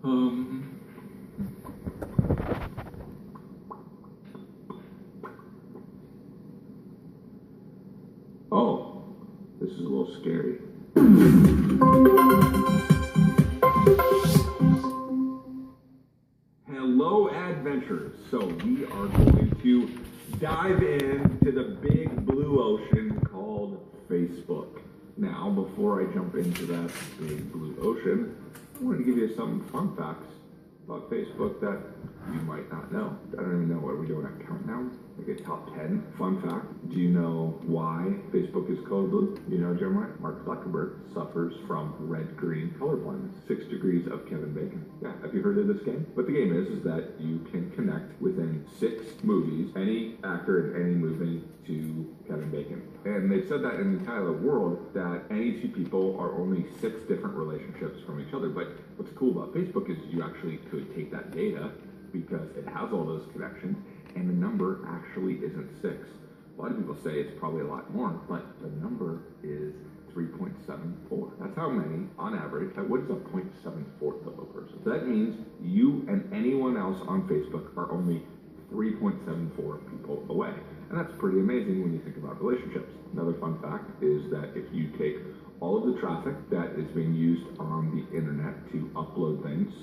Oh, this is a little scary. Hello, adventurers. So we are going to dive into the big blue ocean called Facebook. Now, before I jump into that big blue ocean, I wanted to give you some fun facts about Facebook that you might not know. I don't even know, what are we doing, a countdown? Like a top 10 fun fact. Do you know why Facebook is called blue? You know, Jeremiah? Mark Zuckerberg suffers from red-green color blindness. 6 degrees of Kevin Bacon. Yeah, have you heard of this game? What the game is that you can connect within 6 movies, any actor in any movie, to Kevin Bacon. And they've said that in the entire world that any two people are only 6 different relationships from each other. But what's cool about Facebook is you actually could take that data because it has all those connections, and the number actually isn't 6. A lot of people say it's probably a lot more, but the number is 3.74. That's how many, on average, what is a 0.74th of a person? So that means you and anyone else on Facebook are only 3.74 people away. And that's pretty amazing when you think about relationships. Another fun fact is that if you take all of the traffic that is being used on the internet to upload things,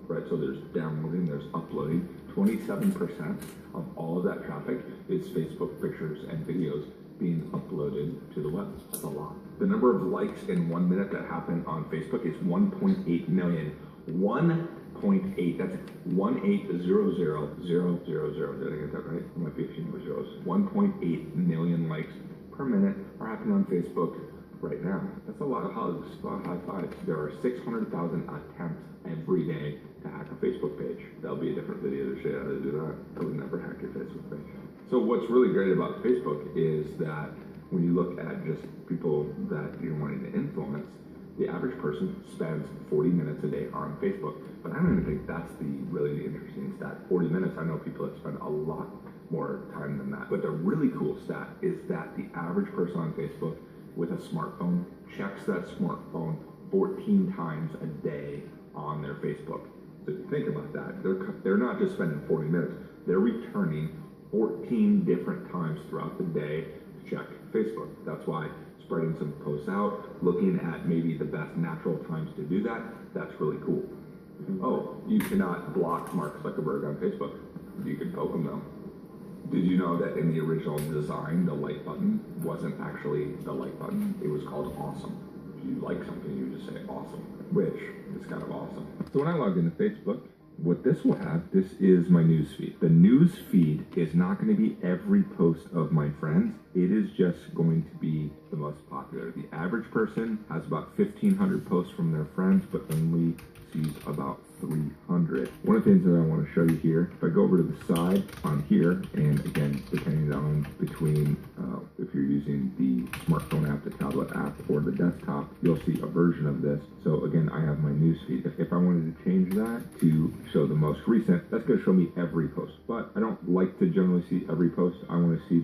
right, so there's downloading, there's uploading, 27% of all of that traffic is Facebook pictures and videos being uploaded to the web. That's a lot. The number of likes in 1 minute that happen on Facebook is 1.8 million. 1.8, that's 1,800,000. Did I get that right? It might be a few more zeros. 1.8 million likes per minute are happening on Facebook right now. That's a lot of hugs, a lot of high fives. There are 600,000 attempts every day to hack a Facebook page. That'll be a different video to show you how to do that. I would never hack your Facebook page. So what's really great about Facebook is that when you look at just people that you're wanting to influence, the average person spends 40 minutes a day on Facebook. But I don't even think that's really the interesting stat. 40 minutes, I know people that spend a lot more time than that. But the really cool stat is that the average person on Facebook with a smartphone checks that smartphone 14 times a day on their Facebook. So if you think about that, they're not just spending 40 minutes, they're returning 14 different times throughout the day to check Facebook. That's why spreading some posts out, looking at maybe the best natural times to do that, that's really cool. Oh, you cannot block Mark Zuckerberg on Facebook. You can poke him though. Did you know that in the original design, the like button wasn't actually the like button? It was called awesome. If you like something, you just say awesome, which is kind of awesome. So when I logged into Facebook, what this will have, this is my news feed. The news feed is not going to be every post of my friends. It is just going to be the most popular. The average person has about 1,500 posts from their friends, but only sees about 300. One of the things that I want to show you here, if I go over to the side on here, and again, depending on between if you're using the smartphone app, the tablet app, or the desktop, you'll see a version of this. So again, I have my news feed. If I wanted to change that to show the most recent, that's going to show me every post. But I don't like to generally see every post. I want to see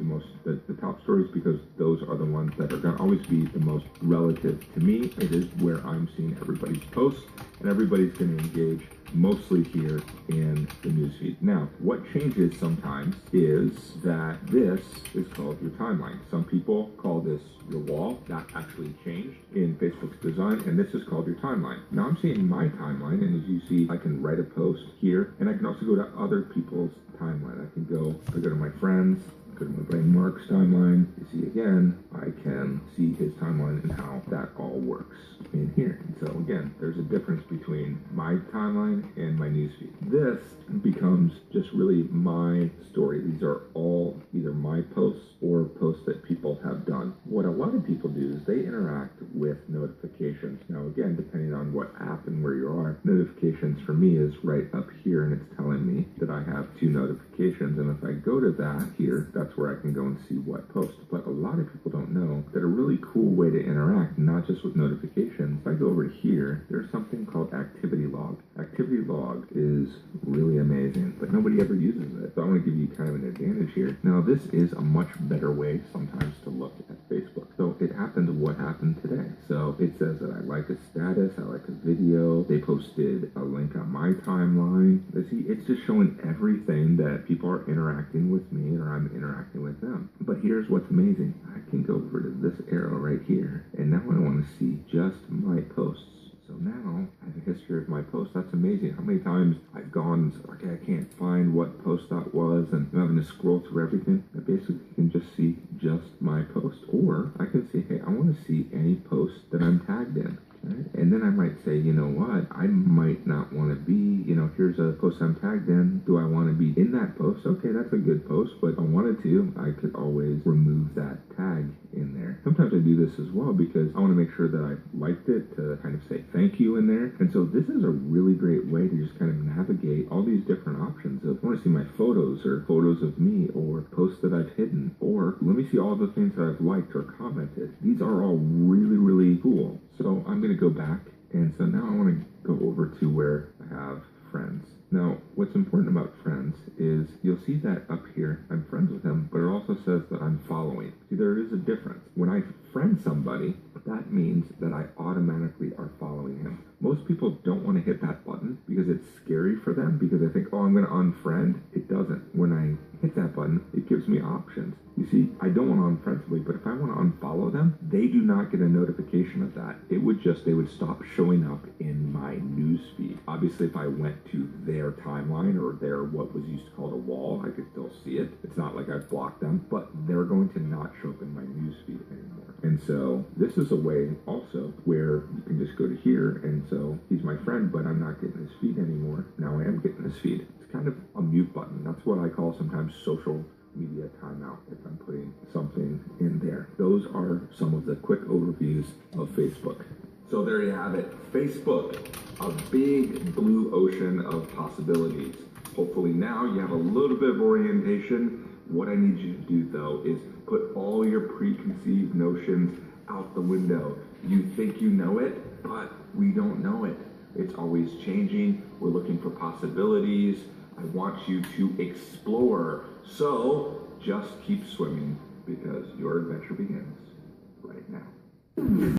the top stories because those are the ones that are going to always be the most relative to me. It is where I'm seeing everybody's posts, and everybody's going to engage mostly here in the newsfeed. Now, what changes sometimes is that this is called your timeline. Some people call this your wall. That actually changed in Facebook's design, and this is called your timeline. Now I'm seeing my timeline, and as you see, I can write a post here, and I can also go to other people's timeline. I can go to my friends, go to my buddy Mark's timeline. You see again, I can see his timeline and how that all works in here. And so again, there's a difference between my timeline and my newsfeed. This becomes just really my story. These are all either my posts or posts that people have done. What a lot of people do is they interact with notifications. Now again, depending on what app and where you are, notifications for me is right up here, and it's telling me that I have 2 notifications. And if I go to that here, that's where I can go and see what post. But a lot of people don't know that a really cool way to interact, not just with notifications, if I go over to here, there's something called Activity Log. Activity Log is really amazing, but nobody ever uses it. So I want to give you kind of an advantage here. Now this is a much better way sometimes to look at Facebook. So it happened to what happened today. So it says that I like a status, I like a video, they posted a link on my timeline. See, it's just showing everything that people are interacting with me or I'm interacting with them. But here's what's amazing. I can go over to this arrow right here, and now I want to see just my posts. So now I have a history of my posts. That's amazing. How many times I've gone and said, okay, I can't find what post that was, and I'm having to scroll through everything. I basically can just see just my post. Or I can say, hey, I want to see any post that I'm tagged in. Right? And then I might say, you know what, I might not want to be, here's a post I'm tagged in. Do I want to be in that post? Okay, that's a good post, but if I wanted to, I could always remove that tag in there. Sometimes I do this as well because I want to make sure that I liked it to kind of say thank you in there. And so this is a really great way to just kind of navigate all these different options of, I want to see my photos or photos of me or posts that I've hidden, or let me see all the things that I've liked or commented. These are all really, really cool. So I'm going to go back, and so now I want to go over to where I have friends. Now, what's important about friends is you'll see that up here, I'm friends with him, but it also says that I'm following. See, there is a difference. When I friend somebody, that means that I automatically are following him. Most people don't want to hit that button because it's scary for them because they think, oh, I'm going to unfriend. It doesn't. When I hit that button, it gives me options. You see, I don't want to unfriend somebody, but if I want to unfollow them, they do not get a notification of that. They would stop showing up in my news feed. Obviously, if I went to their timeline or their what was used to call a wall, I could still see it. It's not like I've blocked them, but they're going to not show up in my news feed anymore. And so this is a way also where you can just go to here, and so he's my friend, but I'm not getting his feed anymore. Now I am getting his feed. It's kind of a mute button. That's what I call sometimes social media timeout if I'm putting something in there. Those are some of the quick overviews of Facebook. So there you have it. Facebook, a big blue ocean of possibilities. Hopefully now you have a little bit of orientation. What I need you to do though is put all your preconceived notions out the window. You think you know it, but we don't know it. It's always changing. We're looking for possibilities. I want you to explore. So just keep swimming because your adventure begins right now.